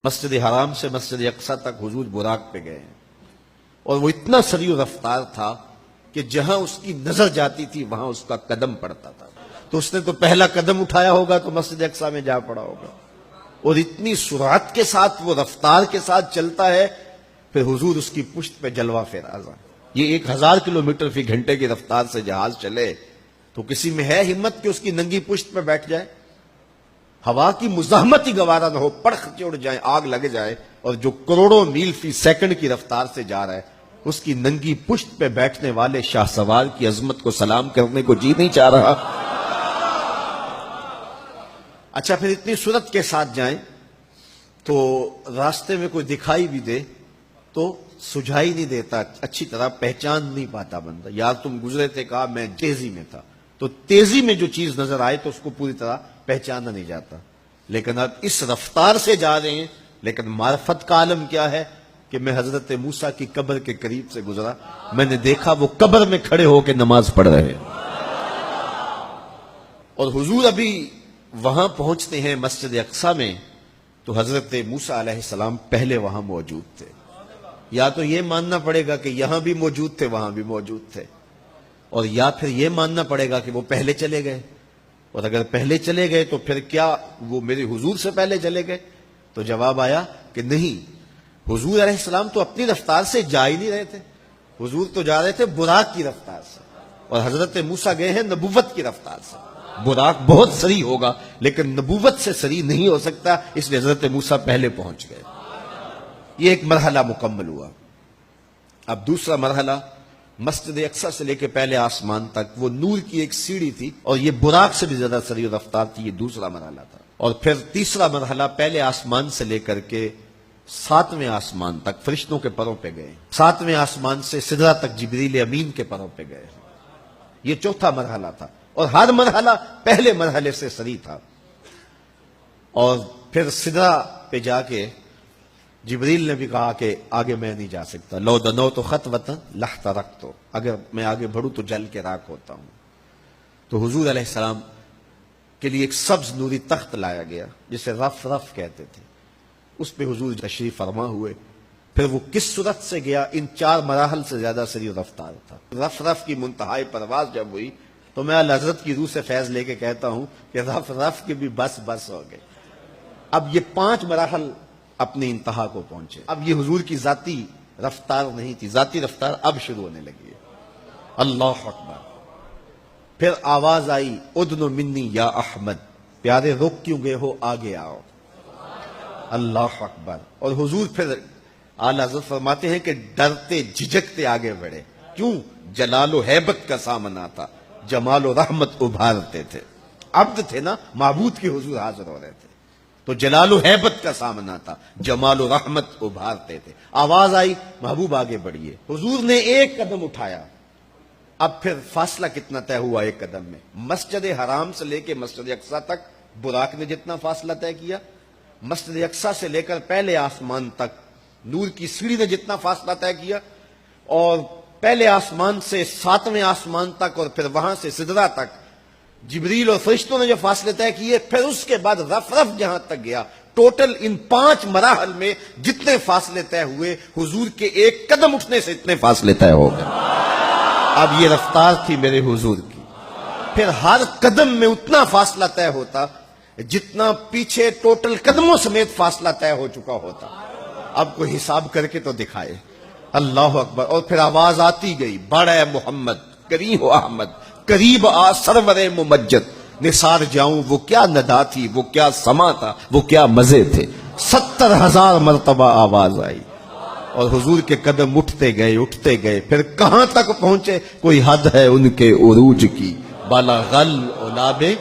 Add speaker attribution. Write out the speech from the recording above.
Speaker 1: مسجد حرام سے مسجد اقصی تک حضور براق پہ گئے ہیں، اور وہ اتنا سریع رفتار تھا کہ جہاں اس کی نظر جاتی تھی وہاں اس کا قدم پڑتا تھا. تو اس نے تو پہلا قدم اٹھایا ہوگا تو مسجد اقصی میں جا پڑا ہوگا، اور اتنی سرعت کے ساتھ وہ رفتار کے ساتھ چلتا ہے. پھر حضور اس کی پشت پہ جلوہ فراز. یہ 1000 کلومیٹر فی گھنٹے کی رفتار سے جہاز چلے تو کسی میں ہے ہمت کہ اس کی ننگی پشت پہ بیٹھ جائے؟ ہوا کی مزاحمت ہی گوارا نہ ہو، پڑخ چڑھ جائے، آگ لگ جائے، اور جو کروڑوں میل فی سیکنڈ کی رفتار سے جا رہا ہے اس کی ننگی پشت پہ بیٹھنے والے شاہ سوار کی عظمت کو سلام کرنے کو جی نہیں چاہ رہا. اچھا، پھر اتنی سرعت کے ساتھ جائیں تو راستے میں کوئی دکھائی بھی دے تو سجھائی نہیں دیتا، اچھی طرح پہچان نہیں پاتا بندہ. یار تم گزرے تھے، کہا میں تیزی میں تھا، تو تیزی میں جو چیز نظر آئے تو اس کو پوری طرح پہچانا نہیں جاتا. لیکن اب اس رفتار سے جا رہے ہیں، لیکن معرفت کا عالم کیا ہے کہ میں حضرت موسیٰ کی قبر کے قریب سے گزرا، میں نے دیکھا وہ قبر میں کھڑے ہو کے نماز پڑھ رہے ہیں. اور حضور ابھی وہاں پہنچتے ہیں مسجد اقصی میں تو حضرت موسیٰ علیہ السلام پہلے وہاں موجود تھے. یا تو یہ ماننا پڑے گا کہ یہاں بھی موجود تھے وہاں بھی موجود تھے، اور یا پھر یہ ماننا پڑے گا کہ وہ پہلے چلے گئے. اور اگر پہلے چلے گئے تو پھر کیا وہ میرے حضور سے پہلے چلے گئے؟ تو جواب آیا کہ نہیں، حضور علیہ السلام تو اپنی رفتار سے جا ہی نہیں رہے تھے. حضور تو جا رہے تھے براق کی رفتار سے، اور حضرت موسیٰ گئے ہیں نبوت کی رفتار سے. براق بہت سری ہوگا لیکن نبوت سے سری نہیں ہو سکتا، اس لیے حضرت موسیٰ پہلے پہنچ گئے. یہ ایک مرحلہ مکمل ہوا. اب دوسرا مرحلہ، مسجد اقصی سے لے کے پہلے آسمان تک وہ نور کی ایک سیڑھی تھی، اور یہ براق سے بھی زیادہ سریع رفتار تھی. یہ دوسرا مرحلہ تھا. اور پھر تیسرا مرحلہ، پہلے آسمان سے لے کر کے 7ویں آسمان تک فرشتوں کے پروں پہ گئے. 7ویں آسمان سے سدرہ تک جبریل امین کے پروں پہ گئے. یہ چوتھا مرحلہ تھا، اور ہر مرحلہ پہلے مرحلے سے سریع تھا. اور پھر سدرہ پہ جا کے جبریل نے بھی کہا کہ آگے میں نہیں جا سکتا، لو دنوت خطوۃ لاحترقت، اگر میں آگے بڑھوں تو جل کے راکھ ہوتا ہوں. تو حضور علیہ السلام کے لیے ایک سبز نوری تخت لایا گیا جسے رف رف کہتے تھے. اس پہ حضور تشریف فرما ہوئے. پھر وہ کس صورت سے گیا؟ ان 4 مراحل سے زیادہ سریع رفتار تھا. رف رف کی منتہائی پرواز جب ہوئی تو میں اعلی حضرت کی روح سے فیض لے کے کہتا ہوں کہ رف رف کے بھی بس بس ہو گئے. اب یہ 5 مراحل اپنی انتہا کو پہنچے. اب یہ حضور کی ذاتی رفتار نہیں تھی، ذاتی رفتار اب شروع ہونے لگی ہے. اللہ اکبر. پھر آواز آئی، ادنو منی یا احمد، پیارے رک کیوں گئے ہو، آگے آؤ. اللہ اکبر. اور حضور پھر اعلی حضرت فرماتے ہیں کہ ڈرتے جھجکتے آگے بڑھے. کیوں؟ جلال و ہیبت کا سامنا تھا، جمال و رحمت ابھارتے تھے. عبد تھے نا، معبود کے حضور حاضر ہو رہے تھے تو جلال و ہیبت کا سامنا تھا، جمال و رحمت ابھارتے تھے. آواز آئی، محبوب آگے بڑھیے. حضور نے ایک قدم اٹھایا. اب پھر فاصلہ کتنا طے ہوا ایک قدم میں؟ مسجد حرام سے لے کے مسجد اقصی تک براق نے جتنا فاصلہ طے کیا، مسجد اقصی سے لے کر پہلے آسمان تک نور کی سیڑھی نے جتنا فاصلہ طے کیا، اور پہلے آسمان سے 7ویں آسمان تک، اور پھر وہاں سے سدرہ تک جبریل اور فرشتوں نے جو فاصلے طے کیے، پھر اس کے بعد رف رف جہاں تک گیا. ٹوٹل ان 5 مراحل میں جتنے فاصلے طے ہوئے، حضور کے ایک قدم اٹھنے سے اتنے فاصلے طے ہو گئے. اب یہ رفتار تھی میرے حضور کی. پھر ہر قدم میں اتنا فاصلہ طے ہوتا جتنا پیچھے ٹوٹل قدموں سمیت فاصلہ طے ہو چکا ہوتا. اب کوئی حساب کر کے تو دکھائے. اللہ اکبر. اور پھر آواز آتی گئی، بڑھ اے محمد، قریب ہو احمد، قریب آ سرور ممجد. نثار جاؤں وہ کیا ندا تھی، وہ کیا سما تھا، وہ کیا مزے تھے. 70,000 مرتبہ آواز آئی، اور حضور کے قدم اٹھتے گئے. پھر کہاں تک پہنچے؟ کوئی حد ہے ان کے عروج کی، بالا غل اولابے